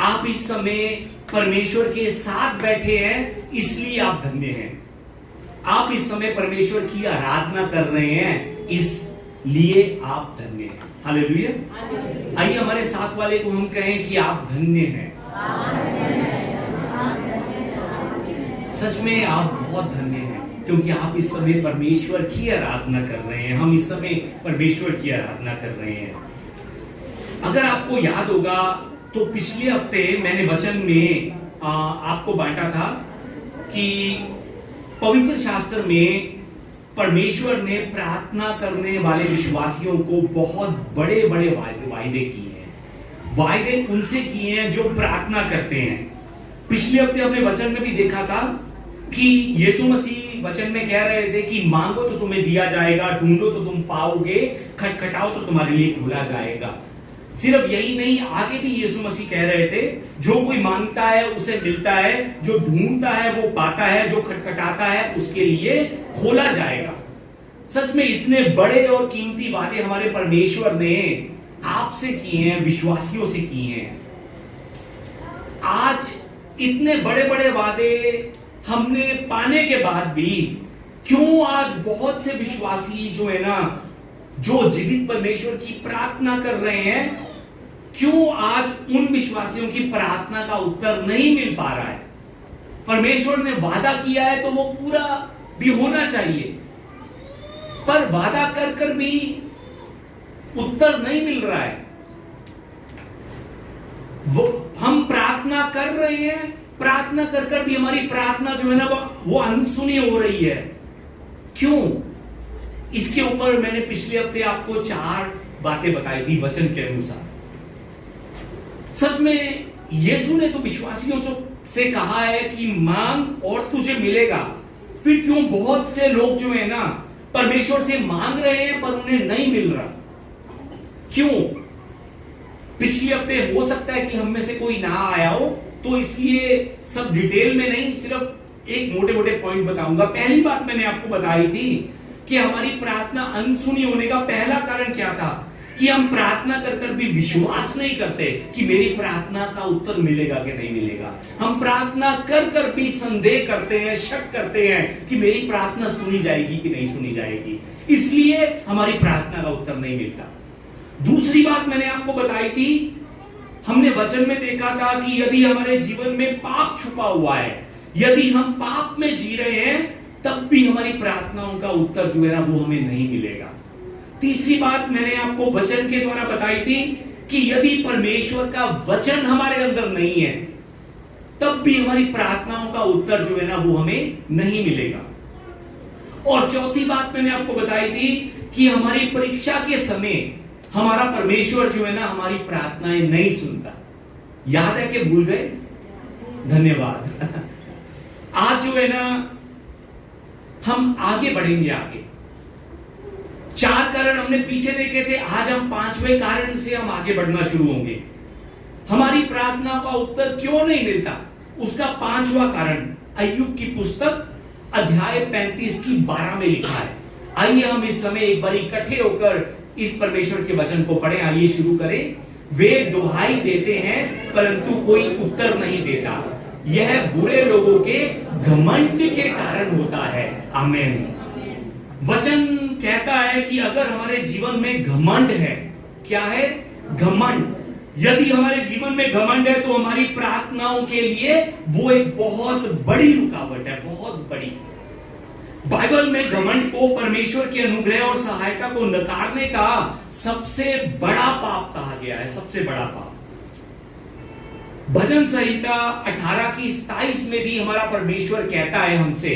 आप इस समय परमेश्वर के साथ बैठे हैं, इसलिए आप धन्य हैं। आप इस समय परमेश्वर की आराधना कर रहे हैं, इसलिए आप धन्य हैं। हालेलुया। आइए हमारे साथ वाले को हम कहें कि आप धन्य हैं। सच में आप बहुत धन्य हैं, क्योंकि आप इस समय परमेश्वर की आराधना कर रहे हैं। हम इस समय परमेश्वर की आराधना कर रहे हैं। अगर आपको याद होगा तो पिछले हफ्ते मैंने वचन में आपको बांटा था कि पवित्र शास्त्र में परमेश्वर ने प्रार्थना करने वाले विश्वासियों को बहुत बड़े बड़े वायदे किए हैं। वायदे उनसे किए हैं जो प्रार्थना करते हैं। पिछले हफ्ते हमने वचन में भी देखा था कि यीशु मसीह वचन में कह रहे थे कि मांगो तो तुम्हें दिया जाएगा, ढूंढो तो तुम पाओगे, खटखटाओ तो तुम्हारे लिए खोला जाएगा। सिर्फ यही नहीं, आगे भी यीशु मसीह कह रहे थे, जो कोई मांगता है उसे मिलता है, जो ढूंढता है वो पाता है, जो खटखटाता है उसके लिए खोला जाएगा। सच में इतने बड़े और कीमती वादे हमारे परमेश्वर ने आपसे किए हैं, विश्वासियों से किए हैं। आज इतने बड़े बड़े वादे हमने पाने के बाद भी क्यों आज बहुत से विश्वासी जो है ना, जो जीवित परमेश्वर की प्रार्थना कर रहे हैं, क्यों आज उन विश्वासियों की प्रार्थना का उत्तर नहीं मिल पा रहा है? परमेश्वर ने वादा किया है तो वो पूरा भी होना चाहिए, पर वादा कर कर भी उत्तर नहीं मिल रहा है। वो हम प्रार्थना कर रहे हैं, प्रार्थना कर कर भी हमारी प्रार्थना जो है ना वो अनसुनी हो रही है। क्यों? इसके ऊपर मैंने पिछले हफ्ते आपको 4 बातें बताई थी वचन के अनुसार। सच में यीशु ने तो विश्वासियों से कहा है कि मांग और तुझे मिलेगा। फिर क्यों बहुत से लोग जो है ना परमेश्वर से मांग रहे हैं पर उन्हें नहीं मिल रहा? क्यों? पिछले हफ्ते हो सकता है कि हम में से कोई ना आया हो, तो इसलिए सब डिटेल में नहीं, सिर्फ एक मोटे मोटे पॉइंट बताऊंगा। पहली बात मैंने आपको बताई थी कि हमारी प्रार्थना अनसुनी होने का पहला कारण क्या था, कि हम प्रार्थना कर कर भी विश्वास नहीं करते कि मेरी प्रार्थना का उत्तर मिलेगा कि नहीं मिलेगा। हम प्रार्थना कर कर भी संदेह करते हैं, शक करते हैं कि मेरी प्रार्थना सुनी जाएगी कि नहीं सुनी जाएगी, इसलिए हमारी प्रार्थना का उत्तर नहीं मिलता। दूसरी बात मैंने आपको बताई थी, हमने वचन में देखा था कि यदि हमारे जीवन में पाप छुपा हुआ है, यदि हम पाप में जी रहे हैं, तब भी हमारी प्रार्थनाओं का उत्तर जो है ना वो हमें नहीं मिलेगा। तीसरी बात मैंने आपको वचन के द्वारा बताई थी कि यदि परमेश्वर का वचन हमारे अंदर नहीं है, तब भी हमारी प्रार्थनाओं का उत्तर जो है ना वो हमें नहीं मिलेगा। और चौथी बात मैंने आपको बताई थी कि हमारी परीक्षा के समय हमारा परमेश्वर जो है ना हमारी प्रार्थनाएं नहीं सुनता। याद है कि भूल गए? धन्यवाद। आज जो है ना हम आगे बढ़ेंगे। आगे 4 कारण हमने पीछे देखे थे, आज हम 5वें कारण से हम आगे बढ़ना शुरू होंगे। हमारी प्रार्थना का उत्तर क्यों नहीं मिलता, उसका 5वां कारण अय्यूब की पुस्तक अध्याय 35 की 12 में लिखा है। आइए हम इस समय एक बार इकट्ठे होकर इस परमेश्वर के वचन को पढ़ें। आइए शुरू करें। वे दुहाई देते हैं परंतु कोई उत्तर नहीं देता, यह बुरे लोगों के घमंड के कारण होता है। आमीन। वचन कहता है कि अगर हमारे जीवन में घमंड है, क्या है? घमंड। यदि हमारे जीवन में घमंड है तो हमारी प्रार्थनाओं के लिए वो एक बहुत बड़ी रुकावट है, बहुत बड़ी। बाइबल में घमंड को परमेश्वर के अनुग्रह और सहायता को नकारने का सबसे बड़ा पाप कहा गया है, सबसे बड़ा पाप। भजन संहिता 18 की 27 में भी हमारा परमेश्वर कहता है हमसे,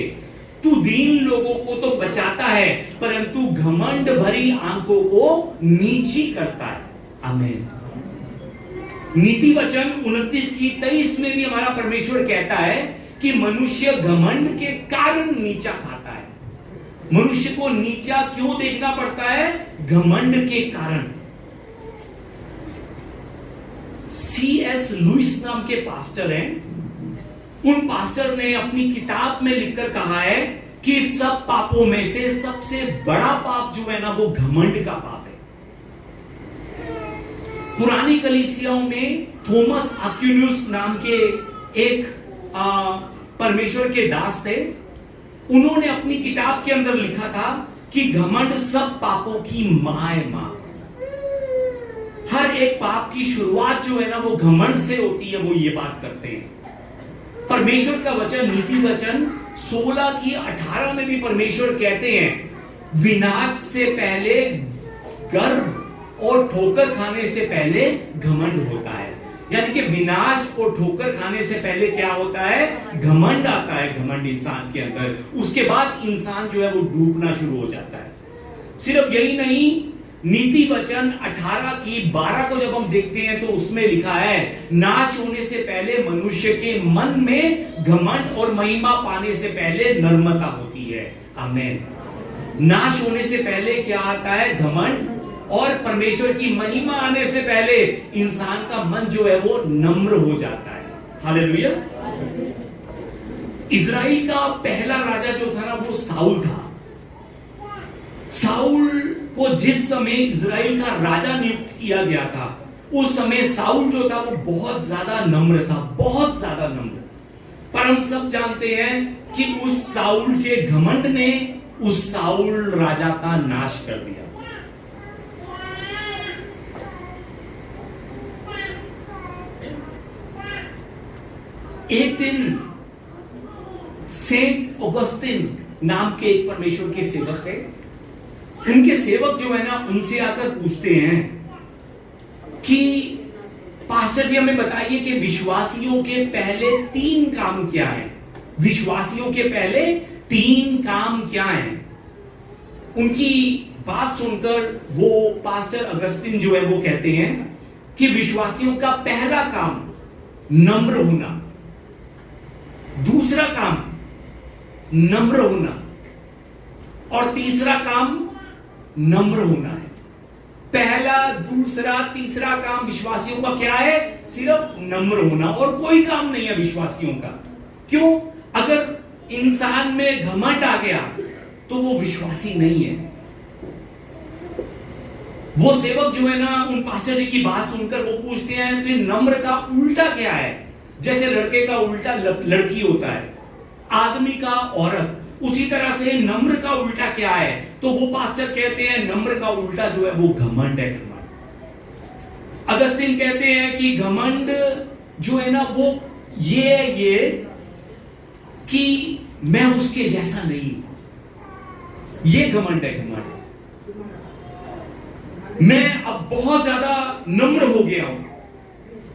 तू दीन लोगों को तो बचाता है परंतु घमंड भरी आंखों को नीची करता है। आमीन। नीति वचन 29 की 23 में भी हमारा परमेश्वर कहता है कि मनुष्य घमंड के कारण नीचा खाता है। मनुष्य को नीचा क्यों देखना पड़ता है? घमंड के कारण। C.S. लुइस नाम के पास्टर हैं, उन पास्टर ने अपनी किताब में लिखकर कहा है कि सब पापों में से सबसे बड़ा पाप जो है ना वो घमंड का पाप है। पुरानी कलीसियाओं में थॉमस अक्विनास नाम के एक परमेश्वर के दास थे। उन्होंने अपनी किताब के अंदर लिखा था कि घमंड सब पापों की मां है, मां। हर एक पाप की शुरुआत जो है ना वो घमंड से होती है, वो ये बात करते हैं। परमेश्वर का वचन, नीति वचन 16:18 में भी परमेश्वर कहते हैं विनाश से पहले गर्व और ठोकर खाने से पहले घमंड होता है। यानी कि विनाश और ठोकर खाने से पहले क्या होता है? घमंड आता है। घमंड इंसान के अंदर, उसके बाद इंसान जो है वो डूबना शुरू हो जाता है। सिर्फ यही नहीं, नीति वचन 18:12 को जब हम देखते हैं तो उसमें लिखा है नाश होने से पहले मनुष्य के मन में घमंड और महिमा पाने से पहले नर्मता होती है। आमीन। नाश होने से पहले क्या आता है? घमंड, और परमेश्वर की महिमा आने से पहले इंसान का मन जो है वो नम्र हो जाता है। हालेलुया। इजराइल का पहला राजा जो था ना वो साउल था। साउल को जिस समय इजराइल का राजा नियुक्त किया गया था उस समय साउल जो था वो बहुत ज्यादा नम्र था, बहुत ज्यादा नम्र। पर हम सब जानते हैं कि उस साउल के घमंड ने उस साउल राजा का नाश कर दिया। एक दिन सेंट ऑगस्टिन नाम के एक परमेश्वर के सेवक थे। उनके सेवक जो है ना उनसे आकर पूछते हैं कि पास्टर जी हमें बताइए कि विश्वासियों के पहले 3 काम क्या हैं? विश्वासियों के पहले 3 काम क्या हैं? उनकी बात सुनकर वो पास्टर अगस्तिन जो है वो कहते हैं कि विश्वासियों का पहला काम नम्र होना, दूसरा काम नम्र होना, और तीसरा काम नम्र होना है। पहला, दूसरा, तीसरा काम विश्वासियों का क्या है? सिर्फ नम्र होना, और कोई काम नहीं है विश्वासियों का। क्यों? अगर इंसान में घमंड आ गया तो वो विश्वासी नहीं है। वो सेवक जो है ना उन पास्टर जी की बात सुनकर वो पूछते हैं फिर नम्र का उल्टा क्या है? जैसे लड़के का उल्टा लड़की होता है, आदमी का औरत, उसी तरह से नम्र का उल्टा क्या है? तो वो पास्टर कहते हैं नम्र का उल्टा जो है वो घमंड है। घमंड, अगस्तिन कहते हैं कि घमंड जो है ना वो ये कि मैं उसके जैसा नहीं हूं, ये घमंड है। घमंड, मैं अब बहुत ज्यादा नम्र हो गया हूं,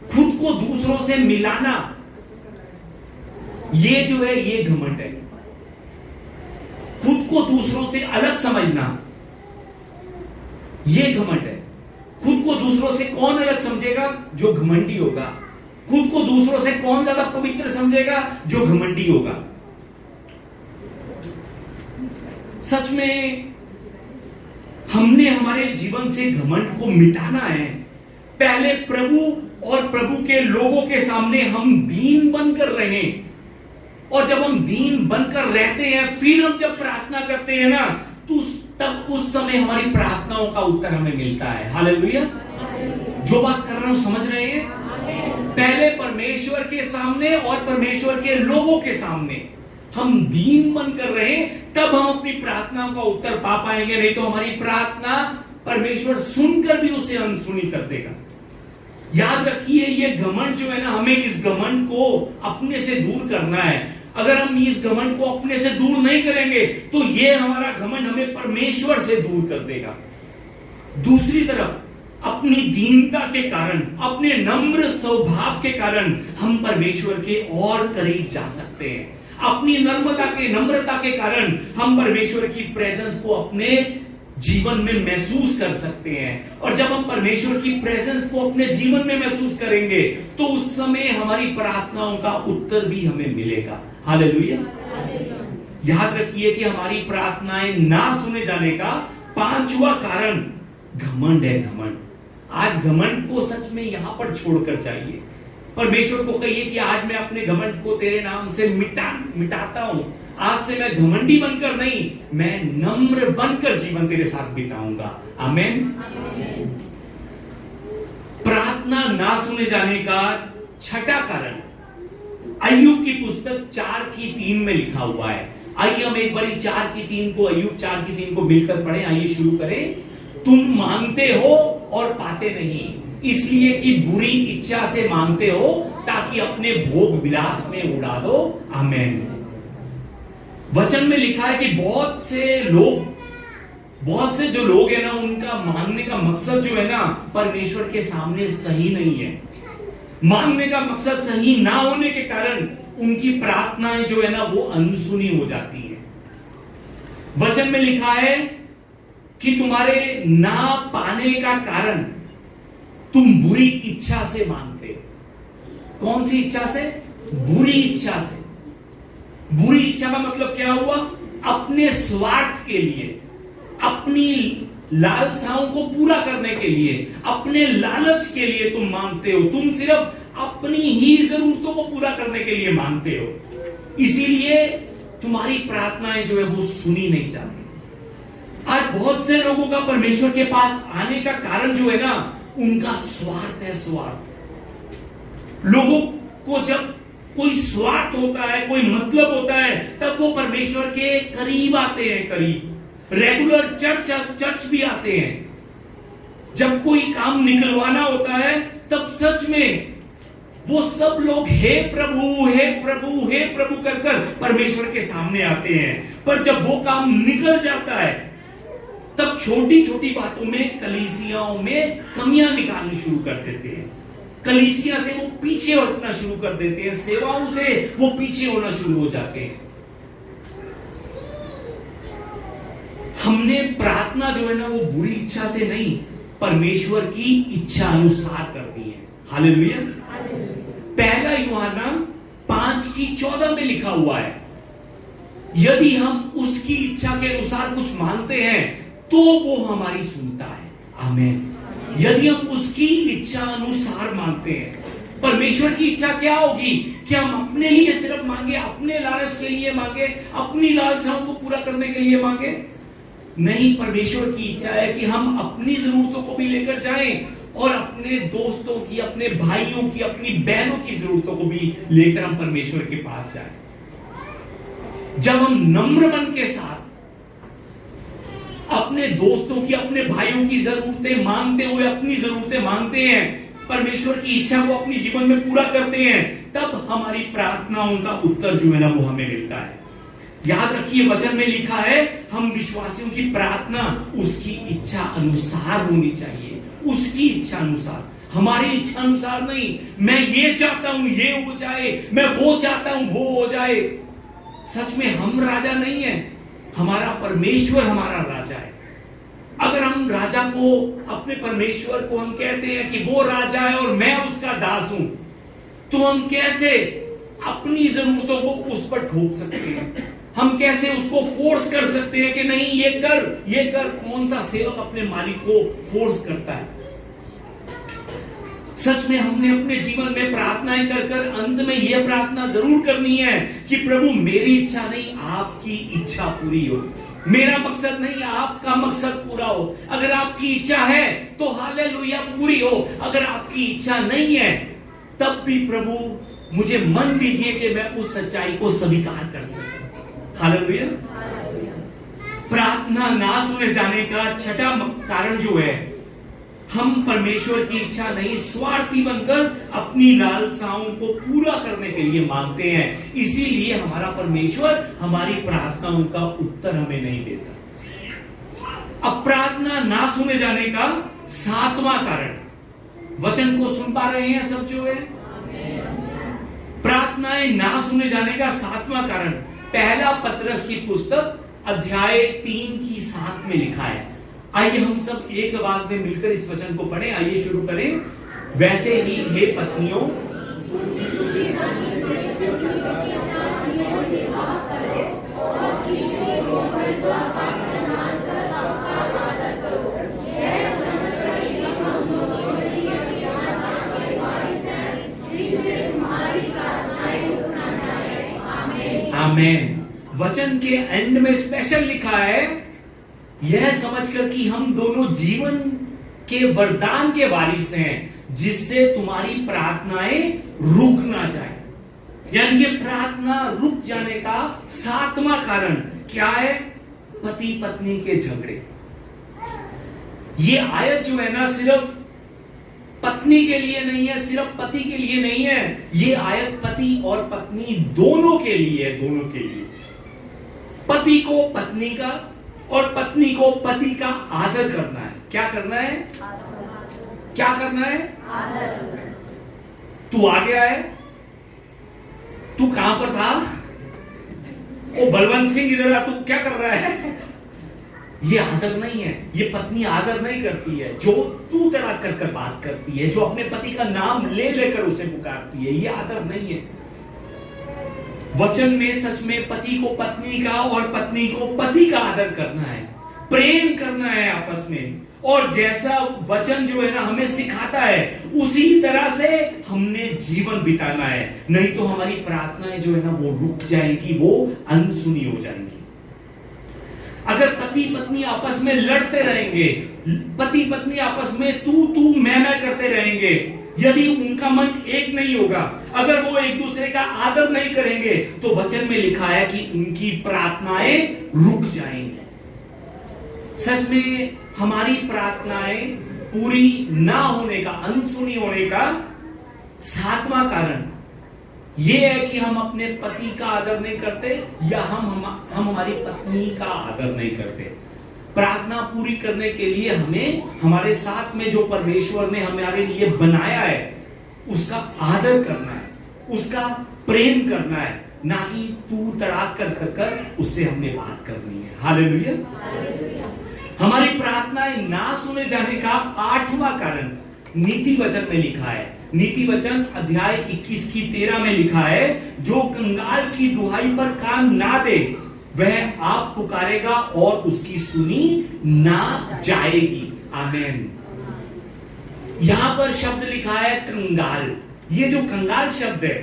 खुद को दूसरों से मिलाना, ये जो है ये घमंड है। खुद को दूसरों से अलग समझना, ये घमंड है। खुद को दूसरों से कौन अलग समझेगा? जो घमंडी होगा। खुद को दूसरों से कौन ज्यादा पवित्र समझेगा? जो घमंडी होगा। सच में हमने हमारे जीवन से घमंड को मिटाना है। पहले प्रभु और प्रभु के लोगों के सामने हम दीन बनकर रहें, और जब हम दीन बनकर रहते हैं फिर हम जब प्रार्थना करते हैं ना तो तब उस समय हमारी प्रार्थनाओं का उत्तर हमें मिलता है। हालेलुया। जो बात कर रहा हूं समझ रहे हैं? पहले परमेश्वर के सामने और परमेश्वर के लोगों के सामने हम दीन बनकर रहे, तब हम अपनी प्रार्थनाओं का उत्तर पा पाएंगे। नहीं तो हमारी प्रार्थना परमेश्वर सुनकर भी उसे अनसुनी कर देगा। याद रखिए, ये घमंड जो है ना, हमें इस घमंड को अपने से दूर करना है। अगर हम इस घमंड को अपने से दूर नहीं करेंगे तो ये हमारा घमंड हमें परमेश्वर से दूर कर देगा। दूसरी तरफ अपनी दीनता के कारण, अपने नम्र स्वभाव के कारण हम परमेश्वर के और करीब जा सकते हैं। अपनी नम्रता के कारण हम परमेश्वर की प्रेजेंस को अपने जीवन में महसूस कर सकते हैं। और जब हम परमेश्वर की प्रेजेंस को अपने जीवन में महसूस करेंगे तो उस समय हमारी प्रार्थनाओं का उत्तर भी हमें मिलेगा। हालेलुया। याद रखिए कि हमारी प्रार्थनाएं ना सुने जाने का 5वां कारण घमंड है। घमंड, आज घमंड को सच में यहां पर छोड़कर चाहिए। परमेश्वर को कहिए कि आज मैं अपने घमंड को तेरे नाम से मिटाता हूं। आज से मैं घमंडी बनकर नहीं, मैं नम्र बनकर जीवन तेरे साथ बिताऊंगा। आमीन। प्रार्थना ना सुने जाने का छठा कारण अय्यूब की पुस्तक 4:3 में लिखा हुआ है। आइए हम एक बारी 4:3 को, अय्यूब 4:3 को मिलकर पढ़ें। आइए शुरू करें। तुम मांगते हो और पाते नहीं, इसलिए कि बुरी इच्छा से मांगते हो ताकि अपने भोग विलास में उड़ा दो। आमीन। वचन में लिखा है कि बहुत से जो लोग हैं ना, उनका मांगने का मकसद जो है ना, परमेश्वर के सामने सही नहीं है। मांगने का मकसद सही ना होने के कारण उनकी प्रार्थनाएं जो है ना, वो अनसुनी हो जाती है। वचन में लिखा है कि तुम्हारे ना पाने का कारण तुम बुरी इच्छा से मांगते हो। कौन सी इच्छा से? बुरी इच्छा से। बुरी इच्छा का मतलब क्या हुआ? अपने स्वार्थ के लिए, अपनी लालसाओं को पूरा करने के लिए, अपने लालच के लिए तुम मांगते हो। तुम सिर्फ अपनी ही जरूरतों को पूरा करने के लिए मांगते हो, इसीलिए तुम्हारी प्रार्थनाएं जो है वो सुनी नहीं जाती। आज बहुत से लोगों का परमेश्वर के पास आने का कारण जो है ना, उनका स्वार्थ है। स्वार्थ। लोगों को जब कोई स्वार्थ होता है, कोई मतलब होता है, तब वो परमेश्वर के करीब आते हैं, करीब। रेगुलर चर्च भी आते हैं। जब कोई काम निकलवाना होता है, तब सच में वो सब लोग हे प्रभु हे प्रभु हे प्रभु कर कर परमेश्वर के सामने आते हैं। पर जब वो काम निकल जाता है, तब छोटी छोटी बातों में, कलीसियाओं में कमियां निकालनी शुरू कर देते हैं। कलीसिया से वो पीछे हटना शुरू कर देते हैं, सेवाओं से वो पीछे होना शुरू हो जाते हैं। हमने प्रार्थना जो है ना, वो बुरी इच्छा से नहीं, परमेश्वर की इच्छा अनुसार करनी है। हालेलुया। पहला यूहन्ना 5:14 में लिखा हुआ है, यदि हम उसकी इच्छा के अनुसार कुछ मांगते हैं तो वो हमारी सुनता है। आमीन। यदि हम उसकी इच्छा अनुसार मांगते हैं, परमेश्वर की इच्छा क्या होगी कि हम अपने लिए सिर्फ मांगे, अपने लालच के लिए मांगे, अपनी लालसाओं को पूरा करने के लिए मांगे? नहीं, परमेश्वर की इच्छा है कि हम अपनी जरूरतों को भी लेकर जाएं और अपने दोस्तों की, अपने भाइयों की, अपनी बहनों की जरूरतों को भी लेकर हम परमेश्वर के पास जाएं। जब हम नम्र मन के साथ अपने दोस्तों की, अपने भाइयों की जरूरतें मांगते हुए अपनी जरूरतें मांगते हैं, परमेश्वर की इच्छा को अपने जीवन में पूरा करते हैं, तब हमारी प्रार्थनाओं का उत्तर जो है ना, वो हमें मिलता है। याद रखिए, वचन में लिखा है हम विश्वासियों की प्रार्थना उसकी इच्छा अनुसार होनी चाहिए। उसकी इच्छा अनुसार, हमारी इच्छा अनुसार नहीं। मैं ये चाहता हूं ये हो जाए, मैं वो चाहता हूं वो हो जाए। सच में हम राजा नहीं है, हमारा परमेश्वर हमारा राजा है। अगर हम राजा को, अपने परमेश्वर को हम कहते हैं कि वो राजा है और मैं उसका दास हूं, तो हम कैसे अपनी जरूरतों को उस पर ठोक सकते हैं? हम कैसे उसको फोर्स कर सकते हैं कि नहीं ये कर ये कर? कौन सा सेवक अपने मालिक को फोर्स करता है? सच में हमने अपने जीवन में प्रार्थनाएं कर कर अंत में यह प्रार्थना जरूर करनी है कि प्रभु मेरी इच्छा नहीं, आपकी इच्छा पूरी हो। मेरा मकसद नहीं, आपका मकसद पूरा हो। अगर आपकी इच्छा है तो हालेलुया पूरी हो। अगर आपकी इच्छा नहीं है, तब भी प्रभु मुझे मन दीजिए कि मैं उस सच्चाई को स्वीकार कर सकूं। हालेलुया। प्रार्थना ना सुने जाने का छठा कारण जो है, हम परमेश्वर की इच्छा नहीं, स्वार्थी बनकर अपनी लालसाओं को पूरा करने के लिए मांगते हैं। इसीलिए हमारा परमेश्वर हमारी प्रार्थनाओं का उत्तर हमें नहीं देता। अब प्रार्थना ना सुने जाने का सातवां कारण, वचन को सुन पा रहे हैं सब जो है? प्रार्थनाएं ना सुने जाने का सातवां कारण पहला पतरस की पुस्तक अध्याय 3:7 में लिखा है। आइए हम सब एक आवाज में मिलकर इस वचन को पढ़ें। आइए शुरू करें। वैसे ही हे पत्नियों, आमीन। वचन के एंड में स्पेशल लिखा है, यह समझकर कि हम दोनों जीवन के वरदान के वारिस हैं, जिससे तुम्हारी प्रार्थनाएं रुक ना जाए। यानी कि प्रार्थना रुक जाने का 7वां कारण क्या है? पति पत्नी के झगड़े। ये आयत जो है ना, सिर्फ पत्नी के लिए नहीं है, सिर्फ पति के लिए नहीं है, ये आयत पति और पत्नी दोनों के लिए है, दोनों के लिए। पति को पत्नी का और पत्नी को पति का आदर करना है। क्या करना है? क्या करना है? आदर। तू आ गया है? तू कहां पर था? ओ बलवंत सिंह इधर आ, तू क्या कर रहा है? ये आदर नहीं है। ये पत्नी आदर नहीं करती है, जो तू तड़ाक कर बात करती है, जो अपने पति का नाम ले लेकर उसे पुकारती है, ये आदर नहीं है। वचन में सच में पति को पत्नी का और पत्नी को पति का आदर करना है, प्रेम करना है आपस में। और जैसा वचन जो है ना हमें सिखाता है, उसी तरह से हमने जीवन बिताना है। नहीं तो हमारी प्रार्थनाएं जो है ना वो रुक जाएगी, वो अनसुनी हो जाएंगी। अगर पति पत्नी आपस में लड़ते रहेंगे, पति पत्नी आपस में तू मैं करते रहेंगे, यदि उनका मन एक नहीं होगा, अगर वो एक दूसरे का आदर नहीं करेंगे, तो वचन में लिखा है कि उनकी प्रार्थनाएं रुक जाएंगी। सच में हमारी प्रार्थनाएं पूरी ना होने का, अनसुनी होने का 7वां कारण यह है कि हम अपने पति का आदर नहीं करते, या हम हमारी पत्नी का आदर नहीं करते। प्रार्थना पूरी करने के लिए हमें हमारे साथ में जो परमेश्वर ने हमारे लिए बनाया है उसका आदर करना है, उसका प्रेम करना है, ना कि तू तड़ाक कर उससे हमने बात करनी है। हालेलुया। हमारी प्रार्थनाएं ना सुने जाने का 8वां कारण नीति वचन में लिखा है। नीति वचन अध्याय 21 की 13 में लिखा है, जो कंगाल की दुहाई पर कान ना दे वह आप पुकारेगा और उसकी सुनी ना जाएगी। आमीन। यहां पर शब्द लिखा है कंगाल। ये जो कंगाल शब्द है,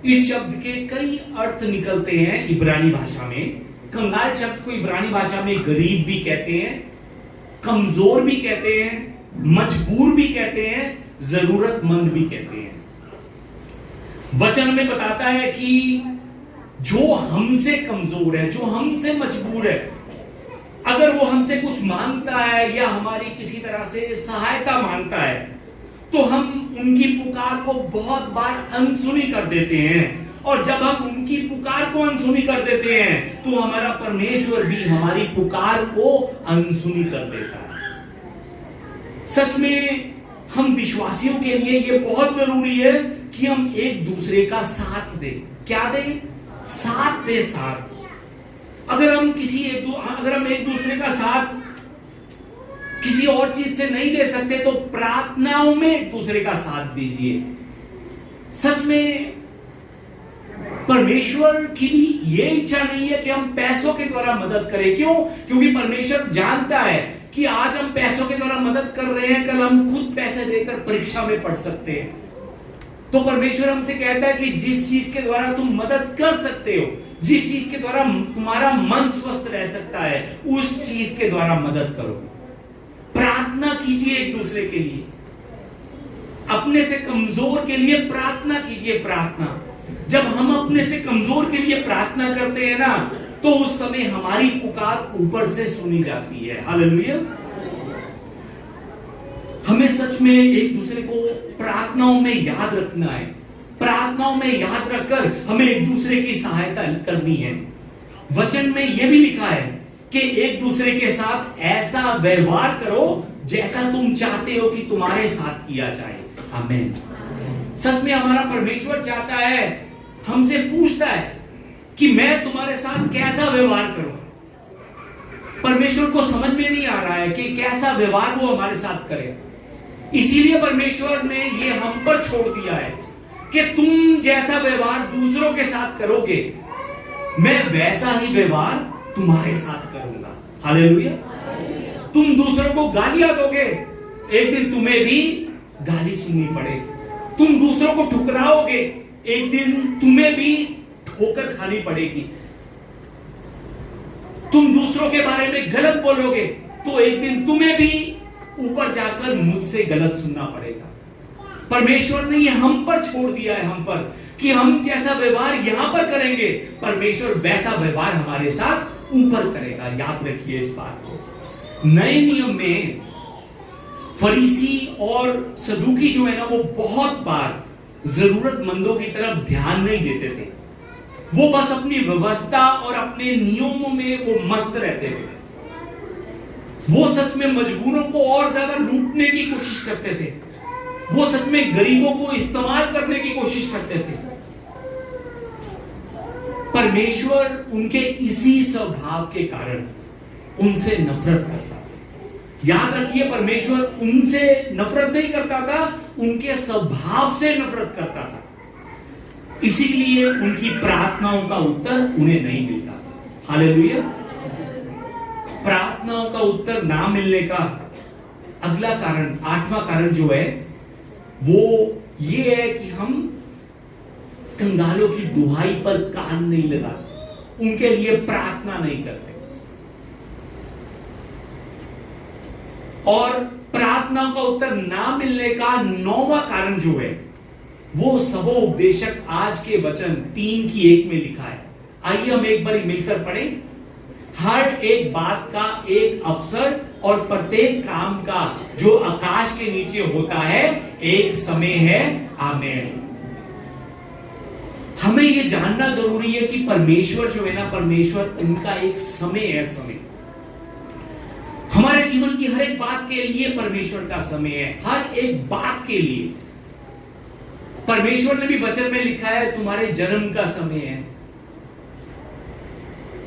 इस शब्द के कई अर्थ निकलते हैं इब्रानी भाषा में। कंगाल शब्द को इब्रानी भाषा में गरीब भी कहते हैं, कमजोर भी कहते हैं, मजबूर भी कहते हैं, जरूरतमंद भी कहते हैं। वचन में बताता है कि जो हमसे कमजोर है, जो हमसे मजबूर है, अगर वो हमसे कुछ मांगता है या हमारी किसी तरह से सहायता मांगता है, तो हम उनकी पुकार को बहुत बार अनसुनी कर देते हैं। और जब हम उनकी पुकार को अनसुनी कर देते हैं, तो हमारा परमेश्वर भी हमारी पुकार को अनसुनी कर देता है। सच में हम विश्वासियों के लिए ये बहुत जरूरी है कि हम एक दूसरे का साथ दें। क्या दें? साथ दे। साथ अगर हम एक दूसरे का साथ किसी और चीज से नहीं दे सकते, तो प्रार्थनाओं में एक दूसरे का साथ दीजिए। सच में परमेश्वर की भी ये इच्छा नहीं है कि हम पैसों के द्वारा मदद करें। क्यों? क्योंकि परमेश्वर जानता है कि आज हम पैसों के द्वारा मदद कर रहे हैं, कल हम खुद पैसे देकर परीक्षा में पढ़ सकते हैं। तो परमेश्वर हमसे कहता है कि जिस चीज के द्वारा तुम मदद कर सकते हो, जिस चीज के द्वारा तुम्हारा मन स्वस्थ रह सकता है, उस चीज के द्वारा मदद करो। प्रार्थना कीजिए एक दूसरे के लिए, अपने से कमजोर के लिए प्रार्थना कीजिए। प्रार्थना जब हम अपने से कमजोर के लिए प्रार्थना करते हैं ना, तो उस समय हमारी पुकार ऊपर से सुनी जाती है। हालेलुया। हमें सच में एक दूसरे को प्रार्थनाओं में याद रखना है। प्रार्थनाओं में याद रखकर हमें एक दूसरे की सहायता करनी है। वचन में यह भी लिखा है कि एक दूसरे के साथ ऐसा व्यवहार करो जैसा तुम चाहते हो कि तुम्हारे साथ किया जाए। आमीन। सच में हमारा परमेश्वर चाहता है, हमसे पूछता है कि मैं तुम्हारे साथ कैसा व्यवहार करूं। परमेश्वर को समझ में नहीं आ रहा है कि कैसा व्यवहार वो हमारे साथ करे। इसीलिए परमेश्वर ने ये हम पर छोड़ दिया है कि तुम जैसा व्यवहार दूसरों के साथ करोगे, मैं वैसा ही व्यवहार तुम्हारे साथ करूंगा। हालेलुया। तुम दूसरों को गालियां दोगे, एक दिन तुम्हें भी गाली सुननी पड़ेगी। तुम दूसरों को ठुकराओगे, एक दिन तुम्हें भी ठोकर खानी पड़ेगी। तुम दूसरों के बारे में गलत बोलोगे, तो एक दिन तुम्हें भी ऊपर जाकर मुझसे गलत सुनना पड़ेगा। परमेश्वर ने ये हम पर छोड़ दिया है, हम पर, कि हम जैसा व्यवहार यहां पर करेंगे परमेश्वर वैसा व्यवहार हमारे साथ ऊपर करेगा। याद रखिए इस बात को। नए नियम में फरीसी और सदूकी जो है ना, वो बहुत बार जरूरतमंदों की तरफ ध्यान नहीं देते थे। वो बस अपनी व्यवस्था और अपने नियमों में वो मस्त रहते थे। वो सच में मजबूरों को और ज्यादा लूटने की कोशिश करते थे। वो सच में गरीबों को इस्तेमाल करने की कोशिश करते थे। परमेश्वर उनके इसी स्वभाव के कारण उनसे नफरत करता था। याद रखिए, परमेश्वर उनसे नफरत नहीं करता था, उनके स्वभाव से नफरत करता था। इसीलिए उनकी प्रार्थनाओं का उत्तर उन्हें नहीं मिलता था। हालेलुया। प्रार्थनाओं का उत्तर ना मिलने का अगला कारण, 8वां कारण जो है वो ये है कि हम कंगालों की दुहाई पर कान नहीं लगाते, उनके लिए प्रार्थना नहीं करते। और प्रार्थना का उत्तर ना मिलने का 9वां कारण जो है वो सबोपदेशक आज के वचन 3:1 में लिखा है। आइए हम एक बार मिलकर पढ़ें। हर एक बात का एक अवसर और प्रत्येक काम का जो आकाश के नीचे होता है एक समय है। आमीन। हमें यह जानना जरूरी है कि परमेश्वर जो है ना, परमेश्वर उनका एक समय है। समय हमारे जीवन की हर एक बात के लिए परमेश्वर का समय है। हर एक बात के लिए परमेश्वर ने भी वचन में लिखा है, तुम्हारे जन्म का समय है,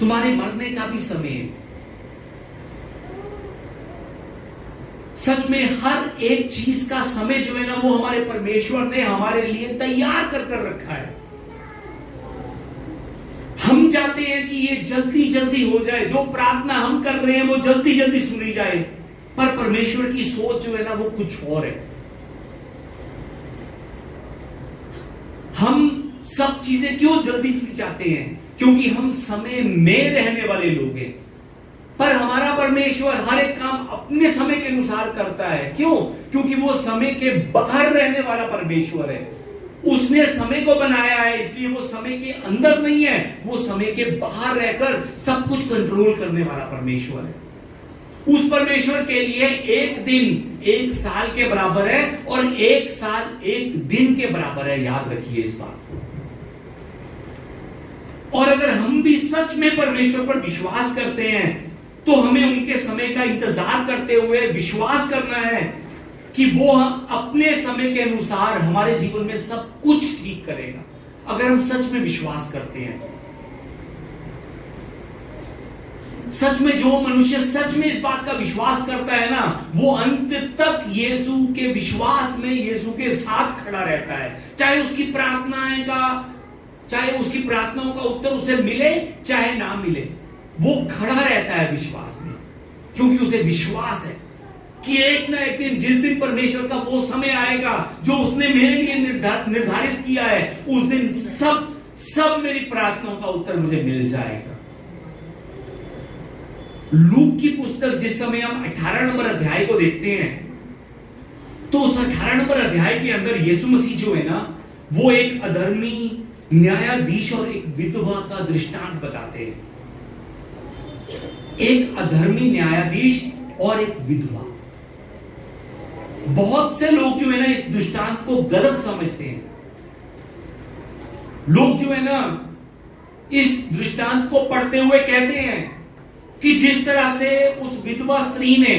तुम्हारे मरने का भी समय है। सच में हर एक चीज का समय जो है ना, वो हमारे परमेश्वर ने हमारे लिए तैयार कर कर रखा है। हम चाहते हैं कि ये जल्दी जल्दी हो जाए, जो प्रार्थना हम कर रहे हैं वो जल्दी जल्दी सुनी जाए, पर परमेश्वर की सोच जो है ना वो कुछ और है। हम सब चीजें क्यों जल्दी से चाहते हैं? क्योंकि हम समय में रहने वाले लोग हैं, पर हमारा परमेश्वर हर एक काम अपने समय के अनुसार करता है। क्यों? क्योंकि वो समय के बाहर रहने वाला परमेश्वर है। उसने समय को बनाया है, इसलिए वो समय के अंदर नहीं है, वो समय के बाहर रहकर सब कुछ कंट्रोल करने वाला परमेश्वर है। उस परमेश्वर के लिए एक दिन एक साल के बराबर है और एक साल एक दिन के बराबर है। याद रखिए इस बात को। और अगर हम भी सच में परमेश्वर पर विश्वास करते हैं तो हमें उनके समय का इंतजार करते हुए विश्वास करना है कि वो अपने समय के अनुसार हमारे जीवन में सब कुछ ठीक करेगा। अगर हम सच में विश्वास करते हैं, सच में जो मनुष्य सच में इस बात का विश्वास करता है ना, वो अंत तक यीशु के विश्वास में यीशु के साथ खड़ा रहता है। चाहे उसकी प्रार्थनाएं का, चाहे उसकी प्रार्थनाओं का उत्तर उसे मिले चाहे ना मिले, वो खड़ा रहता है विश्वास में, क्योंकि उसे विश्वास है कि एक ना एक दिन, जिस दिन परमेश्वर का वो समय आएगा जो उसने मेरे लिए निर्धारित किया है, उस दिन सब मेरी प्रार्थनाओं का उत्तर मुझे मिल जाएगा। लूक की पुस्तक जिस समय हम 18 नंबर अध्याय को देखते हैं, तो उस 18 नंबर अध्याय के अंदर यीशु मसीह जो है ना, वो एक अधर्मी न्यायाधीश और एक विधवा का दृष्टांत बताते हैं। एक अधर्मी न्यायाधीश और एक विधवा। बहुत से लोग जो है ना इस दृष्टांत को गलत समझते हैं। लोग जो है ना इस दृष्टांत को पढ़ते हुए कहते हैं कि जिस तरह से उस विधवा स्त्री ने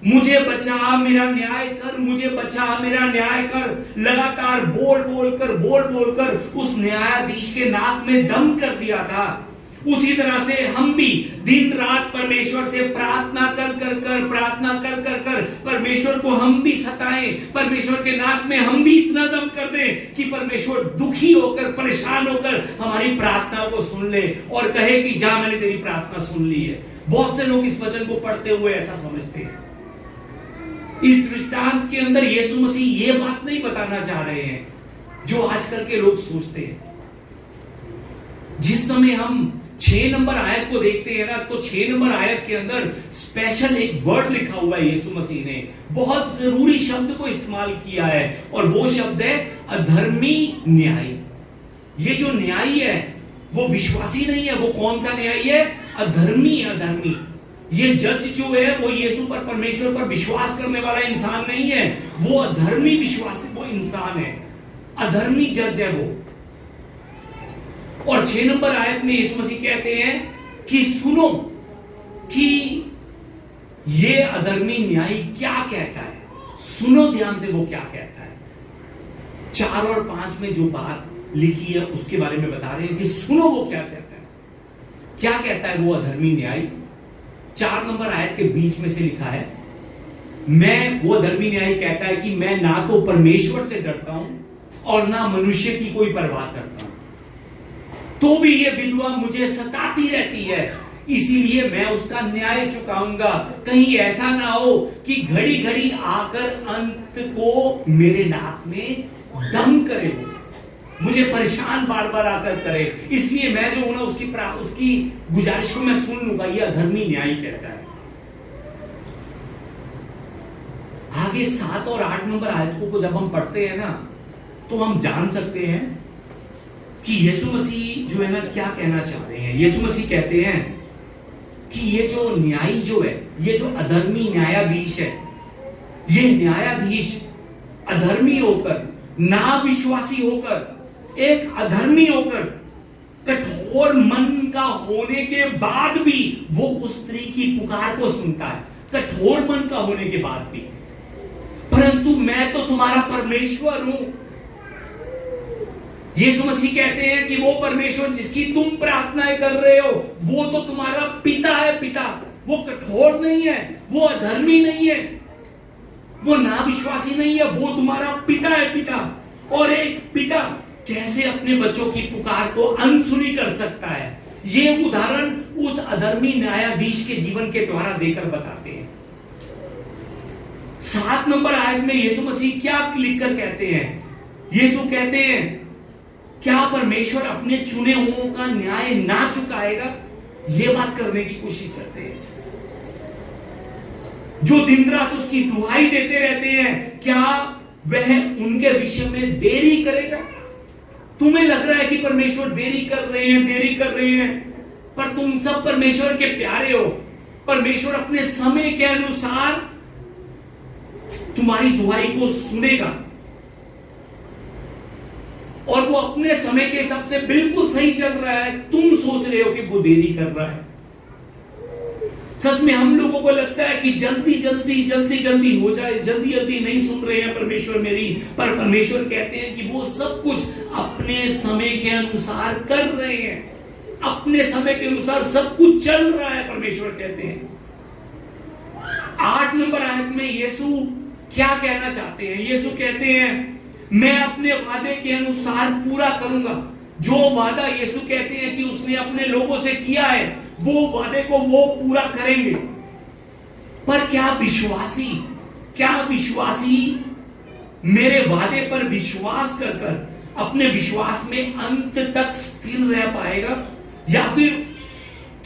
मुझे बचा, मेरा न्याय कर, मुझे बचा, मेरा न्याय कर, लगातार बोल बोलकर उस न्यायाधीश के नाक में दम कर दिया था, उसी तरह से हम भी दिन रात परमेश्वर से प्रार्थना कर परमेश्वर को हम भी सताएं, परमेश्वर के नाक में हम भी इतना दम कर दें कि परमेश्वर दुखी होकर, परेशान होकर हमारी प्रार्थना को सुन ले और कहे कि जा, मैंने तेरी प्रार्थना सुन ली है। बहुत से लोग इस वचन को पढ़ते हुए ऐसा समझते हैं। इस दृष्टांत के अंदर यीशु मसीह ये बात नहीं बताना चाह रहे हैं जो आजकल के लोग सोचते हैं। जिस समय हम 6 नंबर आयत को देखते हैं ना, तो 6 नंबर आयत के अंदर स्पेशल एक वर्ड लिखा हुआ है। यीशु मसीह ने बहुत जरूरी शब्द को इस्तेमाल किया है, और वो शब्द है अधर्मी न्यायी। ये जो न्यायी है वो विश्वासी नहीं है। वो कौन सा न्यायी है? अधर्मी। अधर्मी, ये जज जो है वो यीशु पर, परमेश्वर पर विश्वास करने वाला इंसान नहीं है, वो अधर्मी विश्वासी वो इंसान है, अधर्मी जज है वो। और 6 नंबर आयत में यीशु मसीह कहते हैं कि सुनो कि ये अधर्मी न्यायी क्या कहता है। सुनो ध्यान से वो क्या कहता है। 4 और 5 में जो बात लिखी है उसके बारे में बता रहे हैं कि सुनो वो क्या कहता है। क्या कहता है वो अधर्मी न्यायी? 4 नंबर आयत के बीच में से लिखा है, वो अधर्मी न्यायी कहता है कि मैं ना तो परमेश्वर से डरता हूं और ना मनुष्य की कोई परवाह करता हूं, तो भी ये विधवा मुझे सताती रहती है, इसीलिए मैं उसका न्याय चुकाऊंगा। कहीं ऐसा ना हो कि घड़ी घड़ी आकर अंत को मेरे नाक में दम करे, वो मुझे परेशान बार बार आकर करे, इसलिए मैं जो हूं ना उसकी गुजारिश को मैं सुन लूंगा। ये अधर्मी न्यायी कहता है। आगे 7 और 8 नंबर आयतों को जब हम पढ़ते हैं ना, तो हम जान सकते हैं कि यीशु मसीह जो है ना क्या कहना चाह रहे हैं। यीशु मसीह कहते हैं कि ये जो न्यायी जो है, ये जो अधर्मी न्यायाधीश है, ये न्यायाधीश अधर्मी होकर, ना विश्वासी होकर, एक अधर्मी होकर, कठोर मन का होने के बाद भी वो उस स्त्री की पुकार को सुनता है। कठोर मन का होने के बाद भी, परंतु मैं तो तुम्हारा परमेश्वर हूं। यीशु मसीह कहते हैं कि वो परमेश्वर जिसकी तुम प्रार्थनाएं कर रहे हो वो तो तुम्हारा पिता है। पिता वो कठोर नहीं है, वो अधर्मी नहीं है, वो ना विश्वासी नहीं है, वो तुम्हारा पिता है। पिता, और एक पिता कैसे अपने बच्चों की पुकार को अनसुनी कर सकता है, ये उदाहरण उस अधर्मी न्यायाधीश के जीवन के द्वारा देकर बताते हैं। 7 नंबर आयत में यीशु मसीह क्या लिखकर कहते हैं? यीशु कहते हैं, क्या परमेश्वर अपने चुने हुओं का न्याय ना चुकाएगा? ये बात करने की कोशिश करते हैं। जो दिन रात उसकी दुहाई देते रहते हैं, क्या वह उनके विषय में देरी करेगा? तुम्हें लग रहा है कि परमेश्वर देरी कर रहे हैं, पर तुम सब परमेश्वर के प्यारे हो। परमेश्वर अपने समय के अनुसार तुम्हारी दुहाई को सुनेगा, और वो अपने समय के हिसाब से बिल्कुल सही चल रहा है। तुम सोच रहे हो कि वो देरी कर रहा है। सच में हम लोगों को लगता है कि जल्दी जल्दी हो जाए, जल्दी नहीं सुन रहे हैं परमेश्वर मेरी, पर परमेश्वर कहते हैं कि वो सब कुछ अपने समय के अनुसार कर रहे हैं। अपने समय के अनुसार सब कुछ चल रहा है, परमेश्वर कहते हैं। 8 नंबर आयत में यीशु क्या कहना चाहते हैं? यीशु कहते हैं, मैं अपने वादे के अनुसार पूरा करूंगा। जो वादा यीशु कहते हैं कि उसने अपने लोगों से किया है, वो वादे को वो पूरा करेंगे। पर क्या विश्वासी मेरे वादे पर विश्वास कर अपने विश्वास में अंत तक स्थिर रह पाएगा? या फिर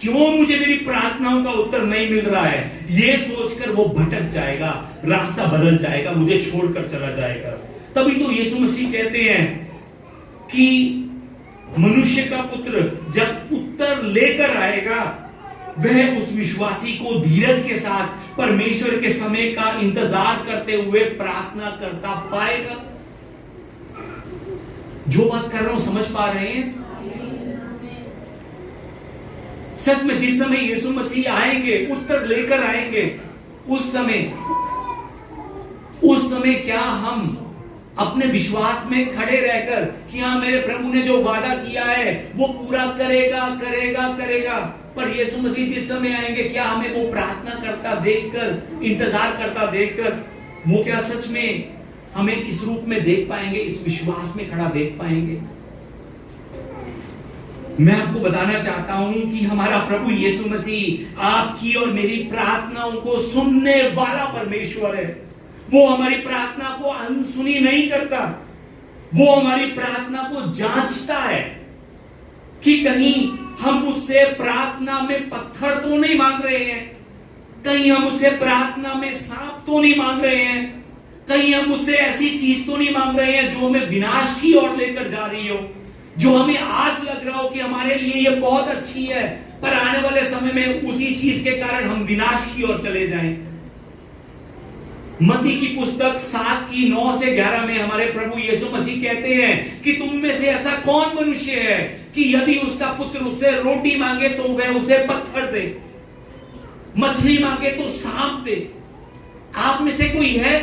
क्यों मुझे मेरी प्रार्थनाओं का उत्तर नहीं मिल रहा है, ये सोचकर वो भटक जाएगा, रास्ता बदल जाएगा, मुझे छोड़कर चला जाएगा। तभी तो यीशु मसीह कहते हैं कि मनुष्य का पुत्र जब उत्तर लेकर आएगा, वह उस विश्वासी को धीरज के साथ परमेश्वर के समय का इंतजार करते हुए प्रार्थना करता पाएगा। जो बात कर रहा हूं समझ पा रहे हैं? सच में जिस समय यीशु मसीह आएंगे, उत्तर लेकर आएंगे, उस समय क्या हम अपने विश्वास में खड़े रहकर कि हाँ मेरे प्रभु ने जो वादा किया है वो पूरा करेगा, पर यीशु मसीह जिस समय आएंगे, क्या हमें वो प्रार्थना करता देखकर, इंतजार करता देखकर, वो क्या सच में हमें इस रूप में देख पाएंगे, इस विश्वास में खड़ा देख पाएंगे? मैं आपको बताना चाहता हूं कि हमारा प्रभु यीशु मसीह आपकी और मेरी प्रार्थनाओं को सुनने वाला परमेश्वर है। वो हमारी प्रार्थना को अनसुनी नहीं करता, वो हमारी प्रार्थना को जांचता है कि कहीं हम उससे प्रार्थना में पत्थर तो नहीं मांग रहे हैं, कहीं हम उससे प्रार्थना में सांप तो नहीं मांग रहे हैं, कहीं हम उससे ऐसी चीज तो नहीं मांग रहे हैं जो हमें विनाश की ओर लेकर जा रही हो, जो हमें आज लग रहा हो कि हमारे लिए ये बहुत अच्छी है, पर आने वाले समय में उसी चीज के कारण हम विनाश की ओर चले जाएं। मत्ती की पुस्तक 7:9-11 में हमारे प्रभु यीशु मसीह कहते हैं कि तुम में से ऐसा कौन मनुष्य है कि यदि उसका पुत्र उससे रोटी मांगे तो वह उसे पत्थर दे, मछली मांगे तो सांप दे। आप में से कोई है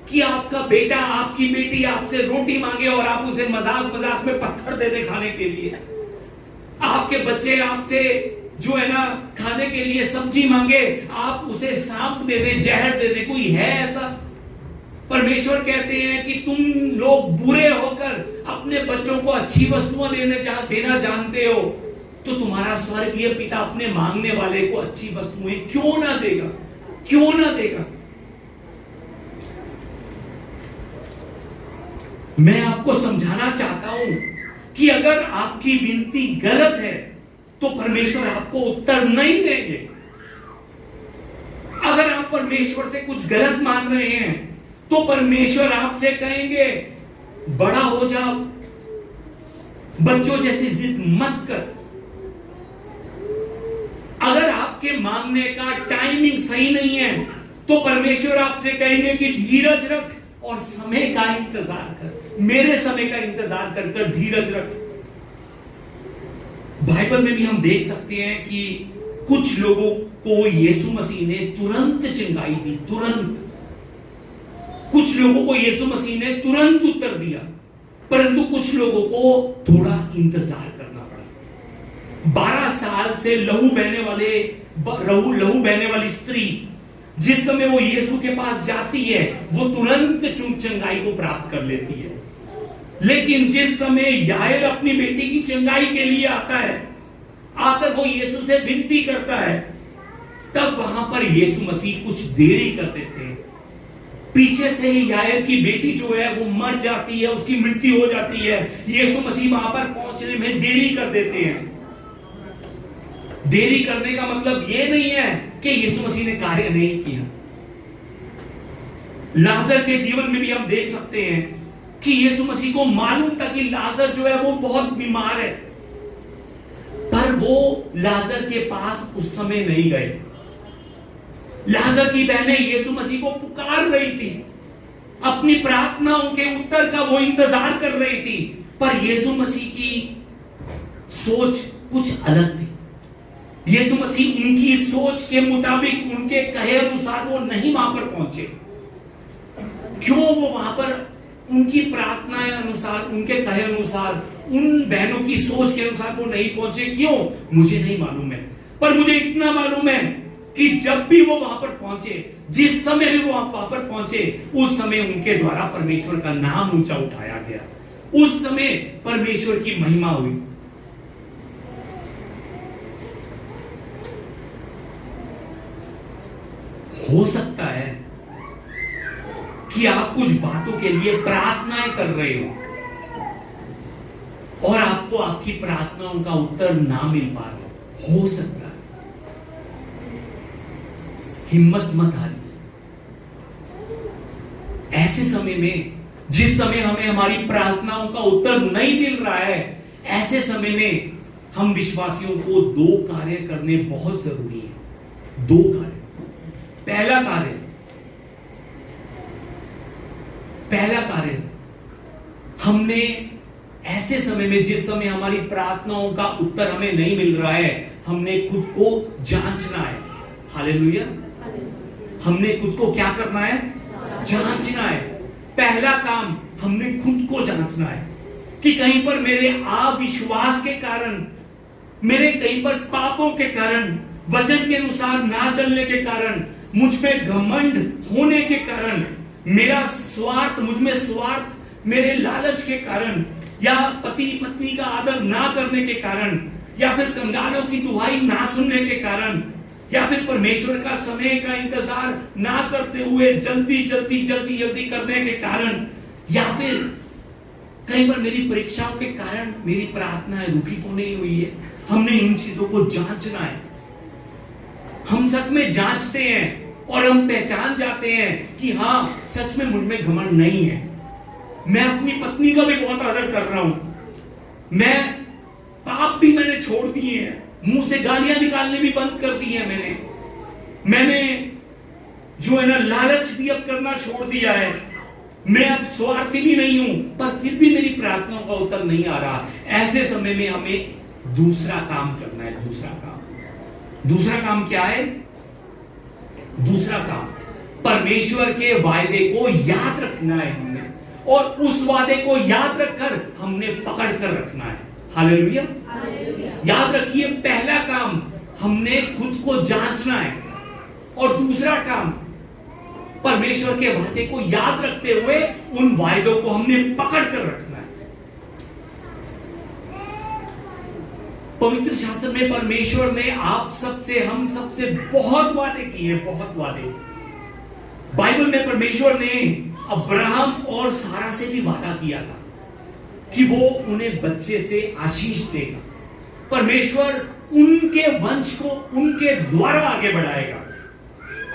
कि आपका बेटा आपकी बेटी आपसे रोटी मांगे और आप उसे मजाक मजाक में पत्थर दे दे खाने के लिए? आपके बच्चे आपसे जो है ना खाने के लिए सब्जी मांगे, आप उसे सांप दे दे, जहर दे दे? कोई है ऐसा? परमेश्वर कहते हैं कि तुम लोग बुरे होकर अपने बच्चों को अच्छी वस्तुएं देना जानते हो, तो तुम्हारा स्वर्गीय पिता अपने मांगने वाले को अच्छी वस्तुएं क्यों ना देगा? क्यों ना देगा? मैं आपको समझाना चाहता हूं कि अगर आपकी विनती गलत है तो परमेश्वर आपको उत्तर नहीं देंगे। अगर आप परमेश्वर से कुछ गलत मान रहे हैं तो परमेश्वर आपसे कहेंगे बड़ा हो जाओ, बच्चों जैसी जिद मत कर। अगर आपके मांगने का टाइमिंग सही नहीं है तो परमेश्वर आपसे कहेंगे कि धीरज रख और समय का इंतजार कर, मेरे समय का इंतजार कर कर धीरज रख। बाइबल में भी हम देख सकते हैं कि कुछ लोगों को यीशु मसीह ने तुरंत चंगाई दी, तुरंत। कुछ लोगों को यीशु मसीह ने तुरंत उत्तर दिया, परंतु कुछ लोगों को थोड़ा इंतजार करना पड़ा। 12 साल से लहू बहने वाली स्त्री जिस समय वो यीशु के पास जाती है वो तुरंत चंगाई को प्राप्त कर लेती है, लेकिन जिस समय यायर अपनी बेटी की चंगाई के लिए आता है, आकर वो यीशु से विनती करता है, तब वहां पर यीशु मसीह कुछ देरी कर देते हैं। पीछे से ही यायर की बेटी जो है वो मर जाती है, उसकी मृत्यु हो जाती है। यीशु मसीह वहां पर पहुंचने में देरी कर देते हैं। देरी करने का मतलब यह नहीं है कि यीशु मसीह ने कार्य नहीं किया। लाजर के जीवन में भी हम देख सकते हैं कि यीशु मसीह को मालूम था कि लाजर जो है वो बहुत बीमार है, पर वो लाजर के पास उस समय नहीं गए। लाजर की बहनें यीशु मसीह को पुकार रही थी, अपनी प्रार्थनाओं के उत्तर का वो इंतजार कर रही थी, पर यीशु मसीह की सोच कुछ अलग थी। यीशु मसीह उनकी सोच के मुताबिक, उनके कहे अनुसार वो नहीं वहां पर पहुंचे। क्यों वो वहां पर उनकी प्रार्थनाएं अनुसार, उनके कहे अनुसार, उन बहनों की सोच के अनुसार वो नहीं पहुंचे? क्यों मुझे नहीं मालूम है, पर मुझे इतना मालूम है कि जब भी वो वहां पर पहुंचे, जिस समय भी वो वहां पर पहुंचे, उस समय उनके द्वारा परमेश्वर का नाम ऊंचा उठाया गया, उस समय परमेश्वर की महिमा हुई। हो सकता है कि आप कुछ बातों के लिए प्रार्थनाएं कर रहे हो और आपको आपकी प्रार्थनाओं का उत्तर ना मिल पा रहा हो सकता है। हिम्मत मत हारिए। ऐसे समय में, जिस समय हमें हमारी प्रार्थनाओं का उत्तर नहीं मिल रहा है, ऐसे समय में हम विश्वासियों को 2 कार्य करने बहुत जरूरी है। 2 कार्य। पहला कार्य हमने ऐसे समय में, जिस समय हमारी प्रार्थनाओं का उत्तर हमें नहीं मिल रहा है, हमने खुद को जांचना है। हालेलुया। हमने खुद को क्या करना है? जांचना है। पहला काम हमने खुद को जांचना है कि कहीं पर मेरे अविश्वास के कारण, मेरे कहीं पर पापों के कारण, वचन के अनुसार ना चलने के कारण, मुझ में घमंड होने के कारण, मेरा स्वार्थ, मुझ में स्वार्थ, मेरे लालच के कारण, या पति पत्नी का आदर ना करने के कारण, या फिर कंगालों की दुहाई ना सुनने के कारण, या फिर परमेश्वर का समय का इंतजार ना करते हुए जल्दी करने के कारण, या फिर कहीं पर मेरी परीक्षाओं के कारण मेरी प्रार्थनाएं रुकी तो नहीं हुई है। हमने इन चीजों को जांचना है। हम सच में जांचते हैं और हम पहचान जाते हैं कि हाँ, सच में मुझ में घमंड नहीं है। मैं अपनी पत्नी का भी बहुत आदर कर रहा हूं। मैं पाप भी मैंने छोड़ दिए हैं, मुंह से गालियां निकालने भी बंद कर दी है मैंने जो है ना, लालच भी अब करना छोड़ दिया है। मैं अब स्वार्थी भी नहीं हूं, पर फिर भी मेरी प्रार्थनाओं का उत्तर नहीं आ रहा। ऐसे समय में हमें दूसरा काम करना है। दूसरा काम क्या है? दूसरा काम परमेश्वर के वायदे को याद रखना है हमने, और उस वादे को याद रखकर हमने पकड़ कर रखना है। हालेलुया। याद रखिए, पहला काम हमने खुद को जांचना है, और दूसरा काम परमेश्वर के वादे को याद रखते हुए उन वायदों को हमने पकड़ कर रखना है। पवित्र शास्त्र में परमेश्वर ने हम सबसे बहुत वादे किए, बहुत वादे। बाइबल में परमेश्वर ने अब्राहम और सारा से भी वादा किया था कि वो उन्हें बच्चे से आशीष देगा। परमेश्वर उनके वंश को उनके द्वारा आगे बढ़ाएगा।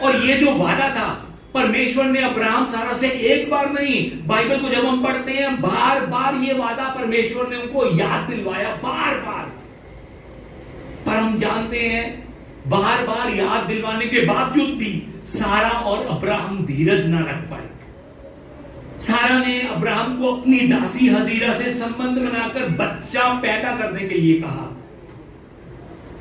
और ये जो वादा था, परमेश्वर ने अब्राहम सारा से एक बार नहीं, बाइबल को जब हम पढ़ते हैं बार बार ये वादा परमेश्वर ने उनको याद दिलवाया, बार बार। पर हम जानते हैं बार बार याद दिलवाने के बावजूद भी सारा और अब्राहम धीरज ना रख पाए। सारा ने अब्राहम को अपनी दासी हजीरा से संबंध बनाकर बच्चा पैदा करने के लिए कहा।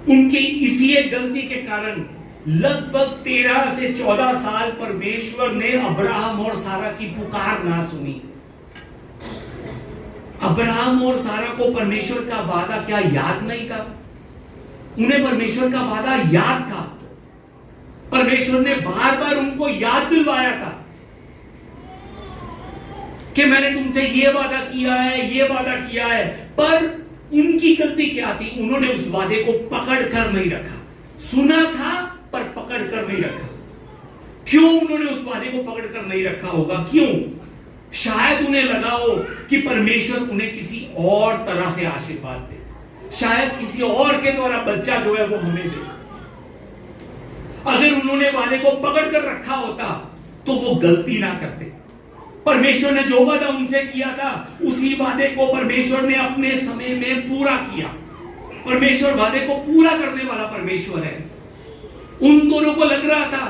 उनकी इसी एक गलती के कारण लगभग 13 से 14 साल परमेश्वर ने अब्राहम और सारा की पुकार ना सुनी। अब्राहम और सारा को परमेश्वर का वादा क्या याद नहीं था? उन्हें परमेश्वर का वादा याद था। परमेश्वर ने बार बार उनको याद दिलवाया था कि मैंने तुमसे ये वादा किया है, ये वादा किया है। पर उनकी गलती क्या थी? उन्होंने उस वादे को पकड़ कर नहीं रखा। सुना था पर पकड़ कर नहीं रखा। क्यों उन्होंने उस वादे को पकड़ कर नहीं रखा होगा? क्यों? शायद उन्हें लगा हो कि परमेश्वर उन्हें किसी और तरह से आशीर्वाद दे, शायद किसी और के द्वारा बच्चा जो है वो हमें दे। अगर उन्होंने वादे को पकड़ कर रखा होता तो वो गलती ना करते। परमेश्वर ने जो वादा उनसे किया था, उसी वादे को परमेश्वर ने अपने समय में पूरा किया। परमेश्वर वादे को पूरा करने वाला परमेश्वर है। उन दोनों को लग रहा था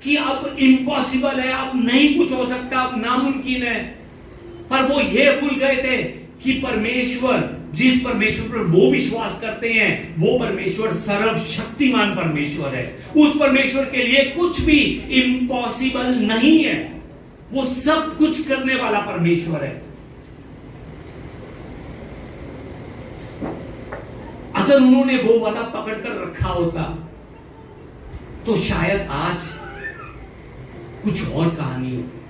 कि अब इम्पॉसिबल है, अब नहीं कुछ हो सकता, अब नामुमकिन है। पर वो ये भूल गए थे कि परमेश्वर, जिस परमेश्वर पर वो विश्वास करते हैं, वो परमेश्वर सर्वशक्तिमान परमेश्वर है। उस परमेश्वर के लिए कुछ भी इम्पॉसिबल नहीं है। वो सब कुछ करने वाला परमेश्वर है। अगर उन्होंने वो वादा पकड़कर रखा होता तो शायद आज कुछ और कहानी होती।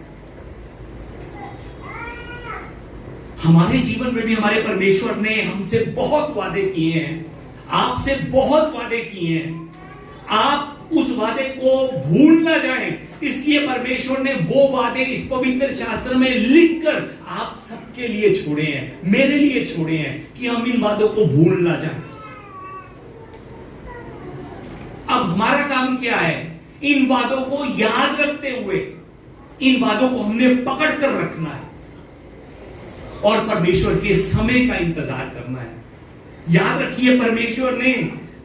हमारे जीवन में भी हमारे परमेश्वर ने हमसे बहुत वादे किए हैं, आपसे बहुत वादे किए हैं। आप उस वादे को भूल ना जाएं, इसलिए परमेश्वर ने वो वादे इस पवित्र शास्त्र में लिखकर आप सबके लिए छोड़े हैं, मेरे लिए छोड़े हैं, कि हम इन वादों को भूल ना जाएं। अब हमारा काम क्या है? इन वादों को याद रखते हुए इन वादों को हमने पकड़ कर रखना है और परमेश्वर के समय का इंतजार करना है। याद रखिए, परमेश्वर ने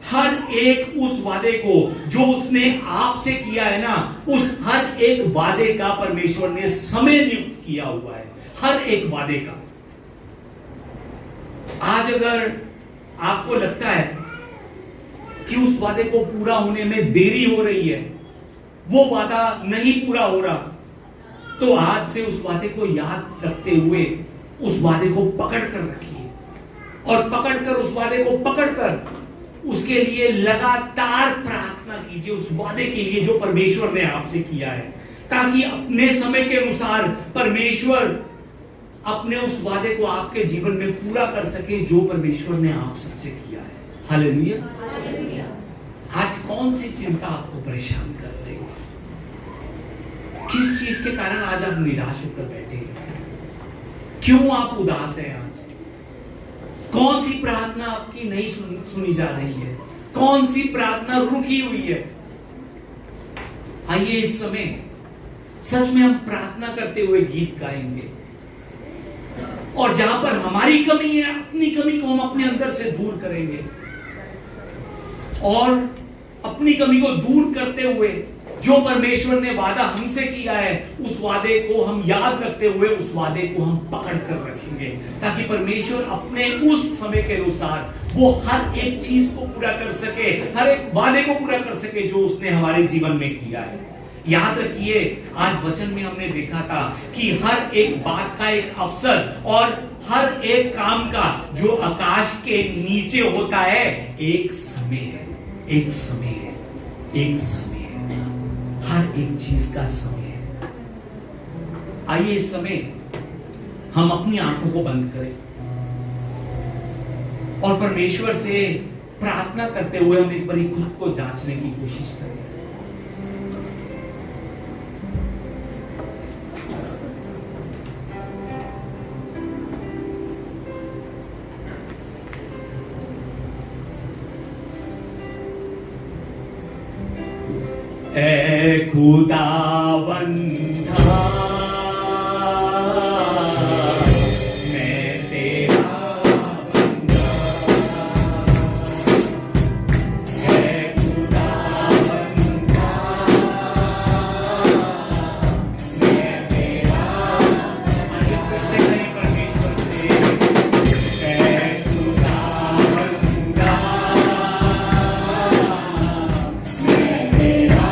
हर एक उस वादे को जो उसने आपसे किया है ना, उस हर एक वादे का परमेश्वर ने समय नियुक्त किया हुआ है, हर एक वादे का। आज अगर आपको लगता है कि उस वादे को पूरा होने में देरी हो रही है, वो वादा नहीं पूरा हो रहा, तो आज से उस वादे को याद रखते हुए उस वादे को पकड़ कर रखिए, और पकड़कर उस वादे को पकड़कर उसके लिए लगातार प्रार्थना कीजिए, उस वादे के लिए जो परमेश्वर ने आपसे किया है, ताकि अपने समय के अनुसार परमेश्वर अपने उस वादे को आपके जीवन में पूरा कर सके जो परमेश्वर ने आप सबसे किया है। हालेलुया। आज कौन सी चिंता आपको परेशान कर रही है? किस चीज के कारण आज आप निराश होकर बैठे हैं? क्यों आप उदास हैं? आज कौन सी प्रार्थना आपकी नहीं सुनी जा रही है? कौन सी प्रार्थना रुकी हुई है? आइए इस समय सच में हम प्रार्थना करते हुए गीत गाएंगे, और जहां पर हमारी कमी है, अपनी कमी को हम अपने अंदर से दूर करेंगे, और अपनी कमी को दूर करते हुए जो परमेश्वर ने वादा हमसे किया है, उस वादे को हम याद रखते हुए उस वादे को हम पकड़ कर रखेंगे, ताकि परमेश्वर अपने उस समय के अनुसार वो हर एक चीज को पूरा कर सके, हर एक वादे को पूरा कर सके जो उसने हमारे जीवन में किया है। याद रखिए, आज वचन में हमने देखा था कि हर एक बात का एक अवसर और हर एक काम का जो आकाश के नीचे होता है, एक समय है, एक समय है, एक समय है, हर एक चीज का समय है। आइए इस समय हम अपनी आंखों को बंद करें और परमेश्वर से प्रार्थना करते हुए हम एक बार खुद को जांचने की कोशिश करें। ऐ खुदावंदा, मैं तेरा बंदा, ऐ खुदावंदा, मैं तेरा परमेश्वर से, ऐ खुदावंदा, मैं तेरा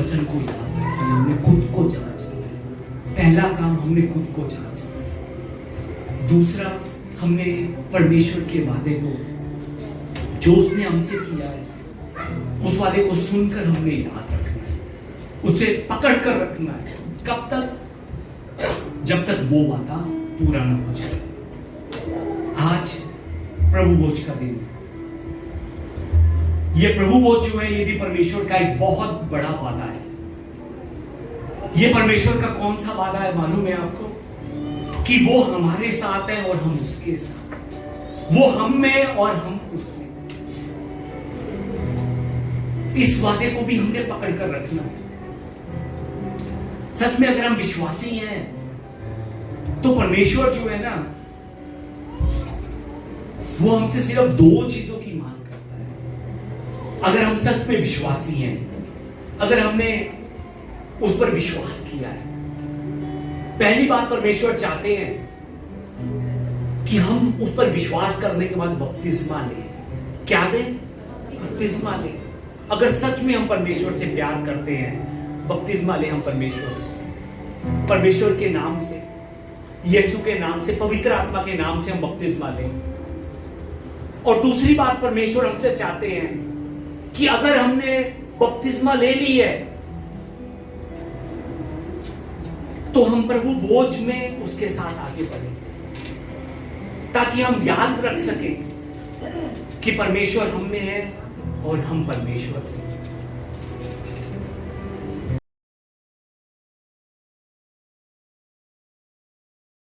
वचन को याद रखिए, हमने खुद को जांचना है। पहला काम हमने खुद को जांचना है। दूसरा, हमने परमेश्वर के वादे को जो उसने हमसे किया है, उस वादे को सुनकर हमने याद रखना है, उसे पकड़ कर रखना है। कब तक? जब तक वो वादा पूरा ना हो जाए। आज प्रभु भोज का दिन है। ये प्रभु भोज जो है, ये भी परमेश्वर का एक बहुत बड़ा वादा है। ये परमेश्वर का कौन सा वादा है मालूम है आपको? कि वो हमारे साथ है और हम उसके साथ, वो हम में और हम उसमें। इस वादे को भी हमने पकड़ कर रखना है। सच में अगर हम विश्वासी हैं तो परमेश्वर जो है ना, वो हमसे सिर्फ दो चीजों की मांग करता है। अगर हम सच में विश्वासी हैं, अगर हमने उस पर विश्वास किया है, पहली बात परमेश्वर चाहते हैं कि हम उस पर विश्वास करने के बाद बपतिस्मा लें। क्या लें? बपतिस्मा लें। अगर सच में हम परमेश्वर से प्यार करते हैं, बपतिस्मा लें हम परमेश्वर से, परमेश्वर के नाम से, यीशु के नाम से, पवित्र आत्मा के नाम से हम बपतिस्मा लें। और दूसरी बात परमेश्वर हमसे चाहते हैं कि अगर हमने बपतिस्मा ले ली है तो हम प्रभु भोज में उसके साथ आगे बढ़ें, ताकि हम याद रख सकें कि परमेश्वर हम में है और हम परमेश्वर में।